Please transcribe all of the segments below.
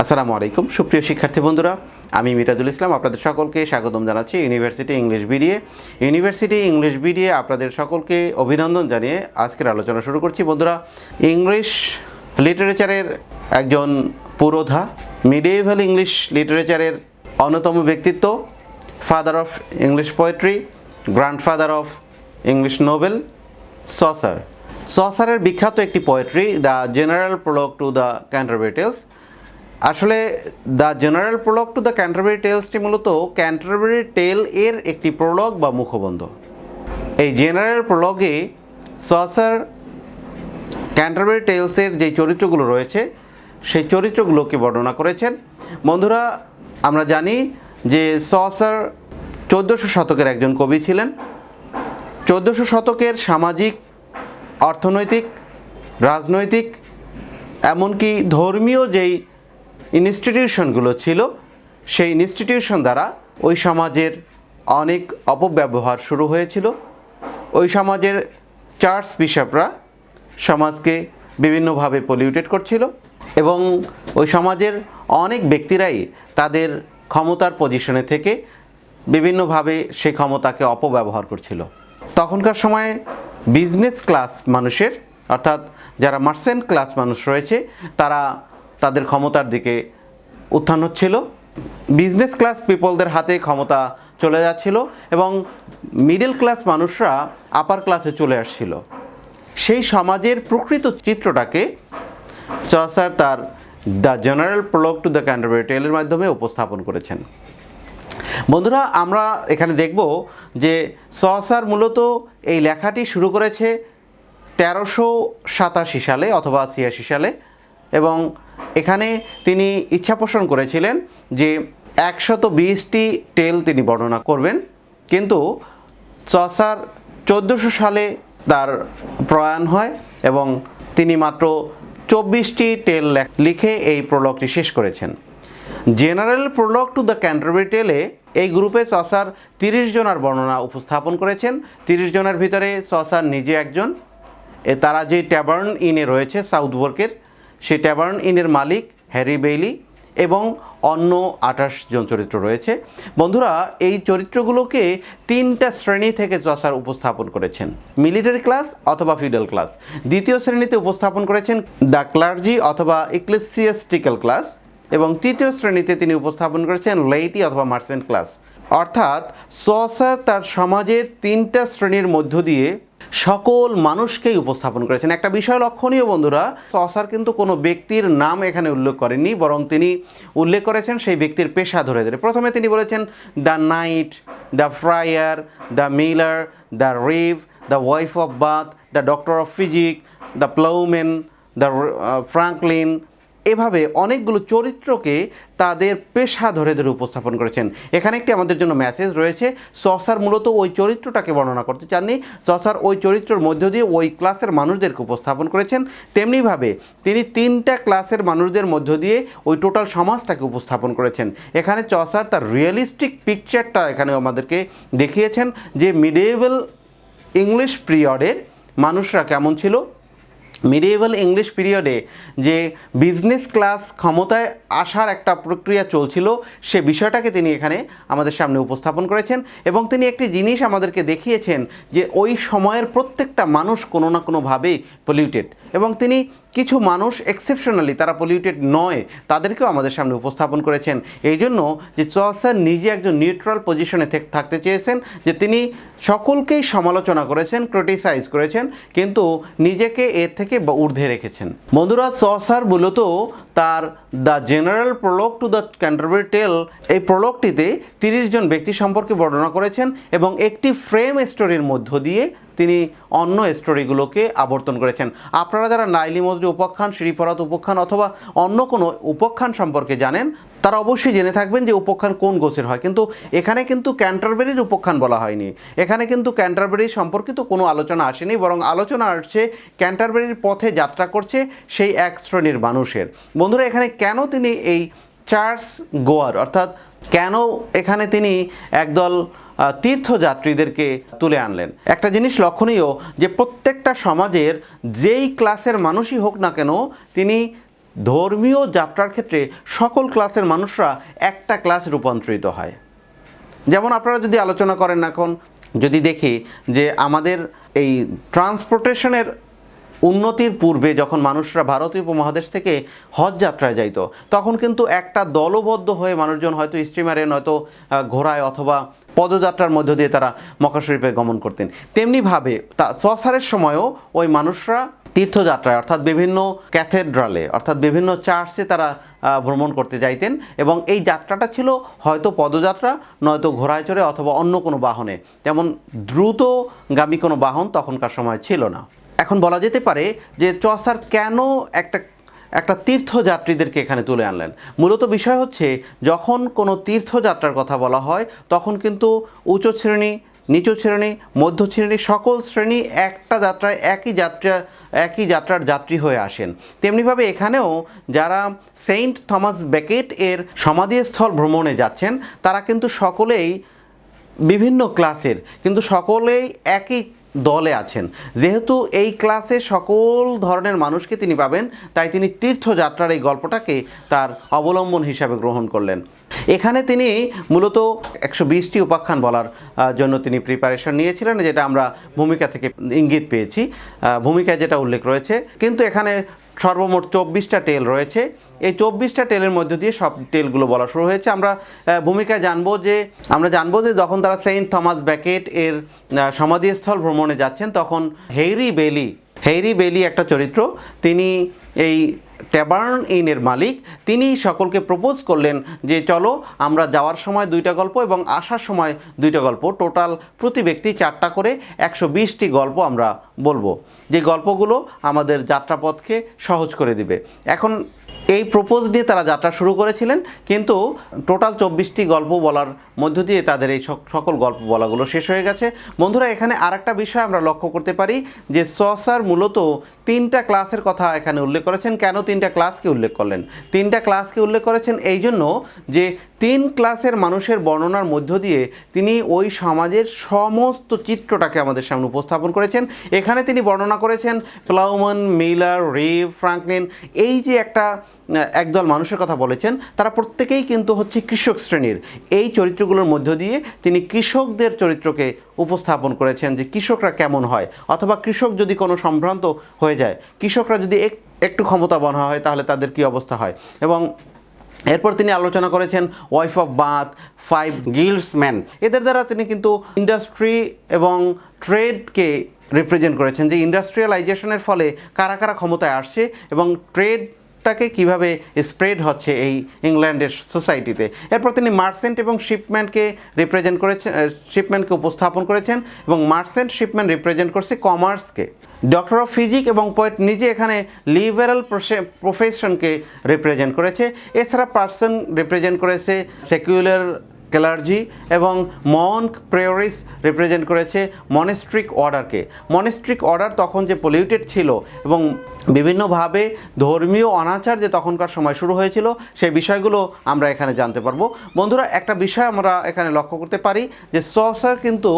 আসসালামু আলাইকুম সুপ্রিয় শিক্ষার্থী বন্ধুরা, আমি মিরাজুল ইসলাম আপনাদের সকলকে স্বাগতম জানাচ্ছি university English BDA. University English BDA আপনাদের সকলকে অভিনন্দন জানিয়ে আজকের আলোচনা শুরু করছি। বন্ধুরা, ইংলিশ লিটারেচারের একজন পুরোধা, মিডিয়েভাল ইংলিশ লিটারেচারের অন্যতম ব্যক্তিত্ব, father of English poetry, grandfather of English novel, সসারের বিখ্যাত একটি poetry the general prologue to the Canterbury Tales. আসলে the general prologue to the Canterbury টেলসটি মূলত ক্যান্টারবারি টেল এর একটি প্রোলগ বা মুখবন্ধ। এই জেনারেল প্রোলগে সসার ক্যান্টারবারি টেলসের যে চরিত্রগুলো রয়েছে সেই চরিত্রগুলোকে বর্ণনা করেছেন। বন্ধুরা, আমরা জানি যে সসার 1400 শতকের একজন কবি ছিলেন। 1400 শতকের সামাজিক, অর্থনৈতিক, রাজনৈতিক, এমনকি ধর্মীয় যেই ইনস্টিটিউশনগুলো ছিল সেই ইনস্টিটিউশন দ্বারা ওই সমাজের অনেক অপব্যবহার শুরু হয়েছিল। ওই সমাজের চার্চ বিশপরা সমাজকে বিভিন্নভাবে পলিউটেড করছিল এবং ওই সমাজের অনেক ব্যক্তিরাই তাদের ক্ষমতার পজিশনে থেকে বিভিন্নভাবে সেই ক্ষমতাকে অপব্যবহার করছিল। তখনকার সময়ে বিজনেস ক্লাস মানুষের, অর্থাৎ যারা মার্চেন্ট ক্লাস মানুষ রয়েছে, তারা তাদের ক্ষমতার দিকে উত্থান হচ্ছিল। বিজনেস ক্লাস পিপলদের হাতে ক্ষমতা চলে যাচ্ছিল এবং মিডল ক্লাস মানুষরা আপার ক্লাসে চলে আসছিল। সেই সমাজের প্রকৃত চিত্রটাকে চসার তার the general prologue to the Canterbury টেলের মাধ্যমে উপস্থাপন করেছেন। বন্ধুরা, আমরা এখানে দেখব যে সসার মূলত এই লেখাটি শুরু করেছে 1387 সালে অথবা 86 সালে এবং এখানে তিনি ইচ্ছা পোষণ করেছিলেন যে 120টি টেল তিনি বর্ণনা করবেন, কিন্তু চসার 1400 সালে তার প্রয়াণ হয় এবং তিনি মাত্র 24টি টেল লিখে এই প্রোলগটি শেষ করেছেন। General prologue to the Canterbury টেলে এই গ্রুপে চসার 30 জনের বর্ণনা উপস্থাপন করেছেন। 30 জনের ভিতরে চসার নিজে একজন। তারা যে ট্যাবার্ন ইনে রয়েছে সাউথওয়ার্কের, সেই ট্যাবার্ন ইনের মালিক হ্যারি বেইলি এবং অন্য 28 জন চরিত্র রয়েছে। বন্ধুরা, এই চরিত্রগুলোকে 3টা শ্রেণী থেকে চসার উপস্থাপন করেছেন: মিলিটারি ক্লাস অথবা ফিডাল ক্লাস। দ্বিতীয় শ্রেণীতে উপস্থাপন করেছেন দ্য ক্লার্জি অথবা ইক্লেসিয়াস্টিক্যাল ক্লাস এবং তৃতীয় শ্রেণীতে তিনি উপস্থাপন করেছেন লেইটি অথবা মার্চেন্ট ক্লাস। অর্থাৎ চসার তার সমাজের 3টা শ্রেণীর মধ্য দিয়ে সকল মানুষকেই উপস্থাপন করেছেন। একটা বিষয় লক্ষণীয় বন্ধুরা, চসার কিন্তু কোনো ব্যক্তির নাম এখানে উল্লেখ করেননি, বরং তিনি উল্লেখ করেছেন সেই ব্যক্তির পেশা ধরে ধরে। প্রথমে তিনি বলেছেন the knight, the friar, the miller, the reeve, the wife of Bath, the doctor of physic, the ploughman, the franklin. এভাবে অনেকগুলো চরিত্রকে তাদের পেশা ধরে ধরে উপস্থাপন করেছেন। এখানে একটি আমাদের জন্য মেসেজ রয়েছে। চসার মূলত ওই চরিত্রটাকে বর্ণনা করতে চাননি, চসার ওই চরিত্রের মধ্য দিয়ে ওই ক্লাসের মানুষদেরকে উপস্থাপন করেছেন। তেমনিভাবে তিনি 3টা ক্লাসের মানুষদের মধ্য দিয়ে ওই টোটাল সমাজটাকে উপস্থাপন করেছেন। এখানে চসার তার রিয়েলিস্টিক পিকচারটা এখানে আমাদেরকে দেখিয়েছেন যে মিডিয়েভাল ইংলিশ পিরিয়ডের মানুষরা কেমন ছিল। মিডিয়েভাল ইংলিশ পিরিয়ডে যে বিজনেস ক্লাস ক্ষমতায় আসার একটা প্রক্রিয়া চলছিল, সে বিষয়টাকে তিনি এখানে আমাদের সামনে উপস্থাপন করেছেন এবং তিনি একটি জিনিস আমাদেরকে দেখিয়েছেন যে ওই সময়ের প্রত্যেকটা মানুষ কোনো না কোনোভাবেই পলিউটেড এবং তিনি কিছু মানুষ এক্সেপশনালি তারা পলিউটেড নয় তাদেরকেও আমাদের সামনে উপস্থাপন করেছেন। এই জন্য যে চসার নিজে একজন নিউট্রাল পজিশনে থাকতে চেয়েছেন, যে তিনি সকলকেই সমালোচনা করেছেন, ক্রিটিসাইজ করেছেন, কিন্তু নিজেকে এর থেকে ঊর্ধ্বে রেখেছেন। বন্ধুরা, চসার মূলত তার the general prologue to the Canterbury Tale এই প্রোলগটিতে 30 জন ব্যক্তি সম্পর্কে বর্ণনা করেছেন এবং একটি ফ্রেম স্টোরির মধ্য দিয়ে তিনি অন্য স্টোরিগুলোকে আবর্তন করেছেন। আপনারা যারা নাইলি মজলি উপাখ্যান, শ্রীফরাত উপাখ্যান অথবা অন্য কোনো উপাখ্যান সম্পর্কে জানেন, তারা অবশ্যই জেনে থাকবেন যে উপাখ্যান কোন গোছের হয়, কিন্তু এখানে কিন্তু ক্যান্টারবারির উপাখ্যান বলা হয়নি। এখানে কিন্তু ক্যান্টারবারি সম্পর্কিত কোনো আলোচনা আসেনি, বরং আলোচনা আসছে ক্যান্টারবারির পথে যাত্রা করছে সেই এক শ্রেণীর মানুষের। বন্ধুরা, এখানে কেন তিনি এই চার্চ গোয়ার, অর্থাৎ কেন এখানে তিনি একদল তীর্থযাত্রীদেরকে তুলে আনলেন? একটা জিনিস লক্ষণীয় যে প্রত্যেকটা সমাজের যেই ক্লাসের মানুষই হোক না কেন, তিনি ধর্মীয় যাত্রার ক্ষেত্রে সকল ক্লাসের মানুষরা একটা ক্লাসে রূপান্তরিত হয়। যেমন আপনারা যদি আলোচনা করেন, এখন যদি দেখি যে আমাদের এই ট্রান্সপোর্টেশনের উন্নতির পূর্বে যখন মানুষরা ভারতীয় উপমহাদেশ থেকে হজ যাত্রায় যাইত, তখন কিন্তু একটা দলবদ্ধ হয়ে মানুষজন হয়তো স্টিমারে, নয়তো ঘোড়ায় অথবা পদযাত্রার মধ্য দিয়ে তারা মক্কা শরীফে গমন করতেন। তেমনিভাবে চসারের সময়ও ওই মানুষরা তীর্থযাত্রায় অর্থাৎ বিভিন্ন ক্যাথেড্রালে অর্থাৎ বিভিন্ন চার্চে তারা ভ্রমণ করতে যাইতেন, এবং এই যাত্রাটা ছিল হয়তো পদযাত্রা, নয়তো ঘোড়ায় চড়ে অথবা অন্য কোনো বাহনে। তেমন দ্রুতগামী কোনো বাহন তখনকার সময় ছিল না। এখন বলা যেতে পারে যে চসার কেন একটা তীর্থযাত্রীদেরকে এখানে তুলে আনলেন। মূলত বিষয় হচ্ছে, যখন কোনো তীর্থযাত্রার কথা বলা হয় তখন কিন্তু উচ্চ শ্রেণী, নিচু শ্রেণী, মধ্য শ্রেণী সকল শ্রেণী একটা যাত্রায় একই যাত্রার যাত্রী হয়ে আসেন। তেমনিভাবে এখানেও যারা সেন্ট থমাস বেকেট এর সমাধিস্থল ভ্রমণে যাচ্ছেন তারা কিন্তু সকলেই বিভিন্ন ক্লাসের, কিন্তু সকলেই একই দলে আছেন। যেহেতু এই ক্লাসে সকল ধরনের মানুষকে তিনি পাবেন, তাই তিনি তীর্থযাত্রার এই গল্পটাকে তার অবলম্বন হিসাবে গ্রহণ করলেন। এখানে তিনি মূলত 120টি উপাখ্যান বলার জন্য তিনি প্রিপারেশন নিয়েছিলেন, যেটা আমরা ভূমিকা থেকে ইঙ্গিত পেয়েছি, ভূমিকায় যেটা উল্লেখ রয়েছে। কিন্তু এখানে সর্বমোট 24টা টেল রয়েছে। এই 24টা টেলের মধ্যে দিয়ে সব টেলগুলো বলা শুরু হয়েছে। আমরা ভূমিকায় জানবো যে যখন তারা সেন্ট থমাস বেকেট এর সমাধিস্থল ভ্রমণে যাচ্ছেন, তখন হেইরি বেলি একটা চরিত্র, তিনি এই ট্যাবার্ন ইনের মালিক, তিনি সকলকে প্রপোজ করলেন যে চলো আমরা যাওয়ার সময় 2টা গল্প এবং আসার সময় 2টা গল্প, টোটাল প্রতি ব্যক্তি 4টা করে 120টি গল্প আমরা বলবো, যে গল্পগুলো আমাদের যাত্রাপথকে সহজ করে দিবে। এখন এই প্রপোজ নিয়ে তারা যাত্রা শুরু করেছিলেন, কিন্তু টোটাল 24টি গল্প বলার মধ্য দিয়ে তাদের এই সকল গল্প বলাগুলো শেষ হয়ে গেছে। বন্ধুরা, এখানে আরেকটা বিষয় আমরা লক্ষ্য করতে পারি যে চসার মূলত 3টা ক্লাসের কথা এখানে উল্লেখ করেছেন। কেন 3টা ক্লাসকে উল্লেখ করলেন? 3টা ক্লাসকে উল্লেখ করেছেন এই জন্য যে 3 ক্লাসের মানুষের বর্ণনার মধ্য দিয়ে তিনি ওই সমাজের সমস্ত চিত্রটাকে আমাদের সামনে উপস্থাপন করেছেন। এখানে তিনি বর্ণনা করেছেন প্লাউম্যান, মিলার, রিভ, ফ্রাঙ্কলিন, এই যে একদল মানুষের কথা বলেছেন, তারা প্রত্যেকেই কিন্তু হচ্ছে কৃষক শ্রেণীর। এই চরিত্রগুলোর মধ্য দিয়ে তিনি কৃষকদের চরিত্রকে উপস্থাপন করেছেন, যে কৃষকরা কেমন হয়, অথবা কৃষক যদি কোনো সম্ভ্রান্ত হয়ে যায়, কৃষকরা যদি একটু ক্ষমতাবান হয় তাহলে তাদের কী অবস্থা হয়। এবং এরপর তিনি আলোচনা করেছেন ওয়াইফ অফ বাথ, 5 গিল্ডসম্যান, এদের দ্বারা তিনি কিন্তু ইন্ডাস্ট্রি এবং ট্রেডকে রিপ্রেজেন্ট করেছেন, যে ইন্ডাস্ট্রিয়ালাইজেশনের ফলে কারা কারা ক্ষমতায় আসছে এবং ট্রেডটাকে কিভাবে স্প্রেড হচ্ছে এই ইংল্যান্ডের সোসাইটিতে। এরপর তিনি মার্চেন্ট এবং শিপম্যানকে রিপ্রেজেন্ট করেছেন, শিপম্যানকে উপস্থাপন করেছেন, এবং মার্চেন্ট শিপম্যান রিপ্রেজেন্ট করছে কমার্সকে। ডক্টর অফ ফিজিক এবং পোয়েট নিজে এখানে লিবারাল প্রফেশনকে রিপ্রেজেন্ট করেছে। এছাড়া পার্সন রিপ্রেজেন্ট করেছে সেকুলার ক্লার্জি, এবং মঙ্ক প্রেয়রিস রিপ্রেজেন্ট করেছে মনেস্ট্রিক অর্ডারকে। মনেস্ট্রিক অর্ডার তখন যে পলিউটেড ছিল এবং বিভিন্নভাবে ধর্মীয় অনাচার যে তখনকার সময় শুরু হয়েছিল, সেই বিষয়গুলো আমরা এখানে জানতে পারবো। বন্ধুরা, একটা বিষয় আমরা এখানে লক্ষ্য করতে পারি যে চসার কিন্তু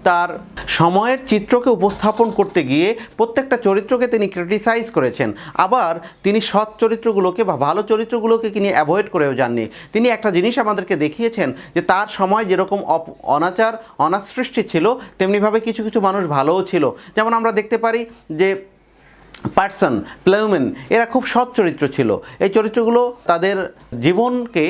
তার সময়ের চিত্রকে উপস্থাপন করতে গিয়ে প্রত্যেকটা চরিত্রকে তিনি ক্রিটিসাইজ করেছেন। আবার তিনি সৎ চরিত্রগুলোকে বা ভালো চরিত্রগুলোকে তিনি অ্যাভয়েড করেও যাননি। তিনি একটা জিনিস আমাদেরকে দেখিয়েছেন যে তার সময় যেরকম অনাসৃষ্টি ছিল, তেমনিভাবে কিছু কিছু মানুষ ভালোও ছিল। যেমন আমরা দেখতে পারি যে পার্সন, প্লাউম্যান, এরা খুব সৎ চরিত্র ছিল। এই চরিত্রগুলো তাদের জীবনকে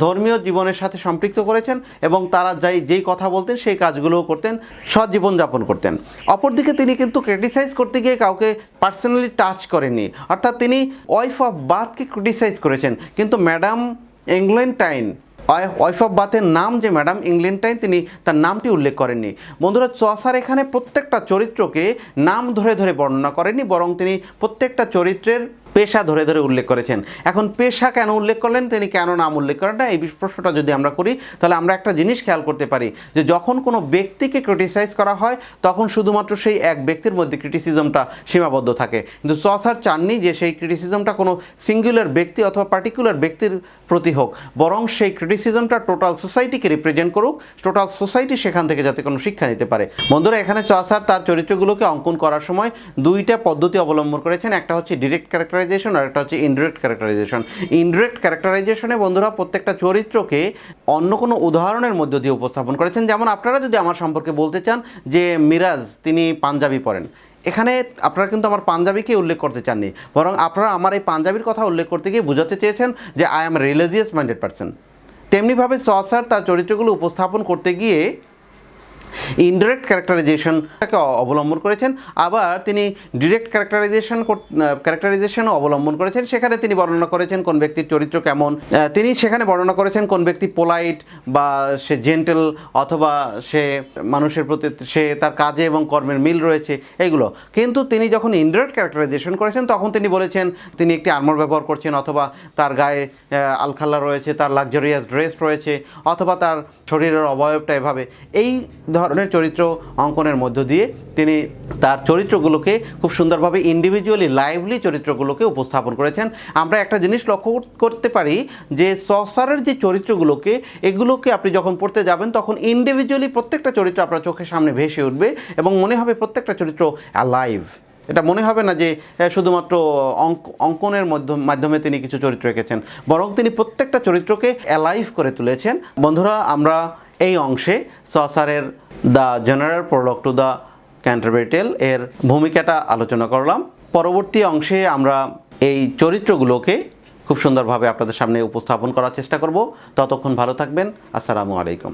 ধর্মীয় জীবনের সাথে সম্পৃক্ত করেছেন, এবং তারা যেই কথা বলতেন সেই কাজগুলোও করতেন, সৎ জীবনযাপন করতেন। অপরদিকে তিনি কিন্তু ক্রিটিসাইজ করতে গিয়ে কাউকে পার্সোনালি টাচ করেননি, অর্থাৎ তিনি ওয়াইফ অফ বাথকে ক্রিটিসাইজ করেছেন, কিন্তু ম্যাডাম ইংল্যান্ডটাইন, ওয়াইফ অফ বাথের নাম যে ম্যাডাম ইংল্যান্ডটাইন, তিনি তার নামটি উল্লেখ করেননি। বন্ধুরা, চসার এখানে প্রত্যেকটা চরিত্রকে নাম ধরে ধরে বর্ণনা করেননি, বরং তিনি প্রত্যেকটা চরিত্রের পেশা ধরে ধরে উল্লেখ করেছেন। এখন পেশা কেন উল্লেখ করলেন, তিনি কেন নাম উল্লেখ করেন না, এই প্রশ্নটা যদি আমরা করি তাহলে আমরা একটা জিনিস খেয়াল করতে পারি যে যখন কোনো ব্যক্তিকে ক্রিটিসাইজ করা হয় তখন শুধুমাত্র সেই এক ব্যক্তির মধ্যে ক্রিটিসিজমটা সীমাবদ্ধ থাকে, কিন্তু চসার চাননি যে সেই ক্রিটিসিজমটা কোনো সিঙ্গুলার ব্যক্তি অথবা পার্টিকুলার ব্যক্তির প্রতি হোক, বরং সেই ক্রিটিসিজমটা টোটাল সোসাইটিকে রিপ্রেজেন্ট করুক, টোটাল সোসাইটি সেখান থেকে যাতে কোনো শিক্ষা নিতে পারে। বন্ধুরা, এখানে চসার তার চরিত্রগুলোকে অঙ্কন করার সময় 2টা পদ্ধতি অবলম্বন করেছেন। একটা হচ্ছে ডিরেক্ট ক্যারেক্টারাইজেশন, ক্যারেক্টারাইজেশন আর একটা হচ্ছে ইনডিরেক্ট ক্যারেক্টারাইজেশন। ইনডিরেক্ট ক্যারেক্টারাইজেশনে বন্ধুরা প্রত্যেকটা চরিত্রকে অন্য কোনো উদাহরণের মধ্য দিয়ে উপস্থাপন করেছেন। যেমন আপনারা যদি আমার সম্পর্কে বলতে চান যে মিরাজ তিনি পাঞ্জাবি পরেন, এখানে আপনারা কিন্তু আমার পাঞ্জাবিকে উল্লেখ করতে চাননি, বরং আপনারা আমার এই পাঞ্জাবির কথা উল্লেখ করতে গিয়ে বোঝাতে চেয়েছেন যে I am religious minded person. তেমনিভাবে চসার তার চরিত্রগুলো উপস্থাপন করতে গিয়ে ইনডিরেক্ট ক্যারেক্টারাইজেশনটাকে অবলম্বন করেছেন, আবার তিনি ডিরেক্ট ক্যারেক্টারাইজেশনও অবলম্বন করেছেন। সেখানে তিনি বর্ণনা করেছেন কোন ব্যক্তির চরিত্র কেমন, তিনি সেখানে বর্ণনা করেছেন কোন ব্যক্তি পোলাইট বা সে জেন্টেল, অথবা সে মানুষের প্রতি সে তার কাজে এবং কর্মের মিল রয়েছে এইগুলো। কিন্তু তিনি যখন ইনডিরেক্ট ক্যারেক্টারাইজেশন করেছেন তখন তিনি বলেছেন তিনি একটি আর্মর ব্যবহার করছেন, অথবা তার গায়ে আলখাল্লা রয়েছে, তার লাক্সারিয়াস ড্রেস রয়েছে, অথবা তার শরীরের অবয়বটা এভাবে। এই ধরনের চরিত্র অঙ্কনের মধ্য দিয়ে তিনি তার চরিত্রগুলোকে খুব সুন্দরভাবে ইন্ডিভিজুয়ালি লাইভলি চরিত্রগুলোকে উপস্থাপন করেছেন। আমরা একটা জিনিস লক্ষ্য করতে পারি যে চসারের যে চরিত্রগুলোকে এগুলোকে আপনি যখন পড়তে যাবেন তখন ইন্ডিভিজুয়ালি প্রত্যেকটা চরিত্র আপনার চোখের সামনে ভেসে উঠবে এবং মনে হবে প্রত্যেকটা চরিত্র অ্যালাইভ। এটা মনে হবে না যে শুধুমাত্র অঙ্কনের মাধ্যমে তিনি কিছু চরিত্র এঁকেছেন, বরং তিনি প্রত্যেকটা চরিত্রকে অ্যালাইভ করে তুলেছেন। বন্ধুরা, আমরা এই অংশে চসারের the general prologue to the Canterbury Tale এর ভূমিকাটা আলোচনা করলাম। পরবর্তী অংশে আমরা এই চরিত্রগুলোকে খুব সুন্দরভাবে আপনাদের সামনে উপস্থাপন করার চেষ্টা করব। ততক্ষণ ভালো থাকবেন। আসসালামু আলাইকুম।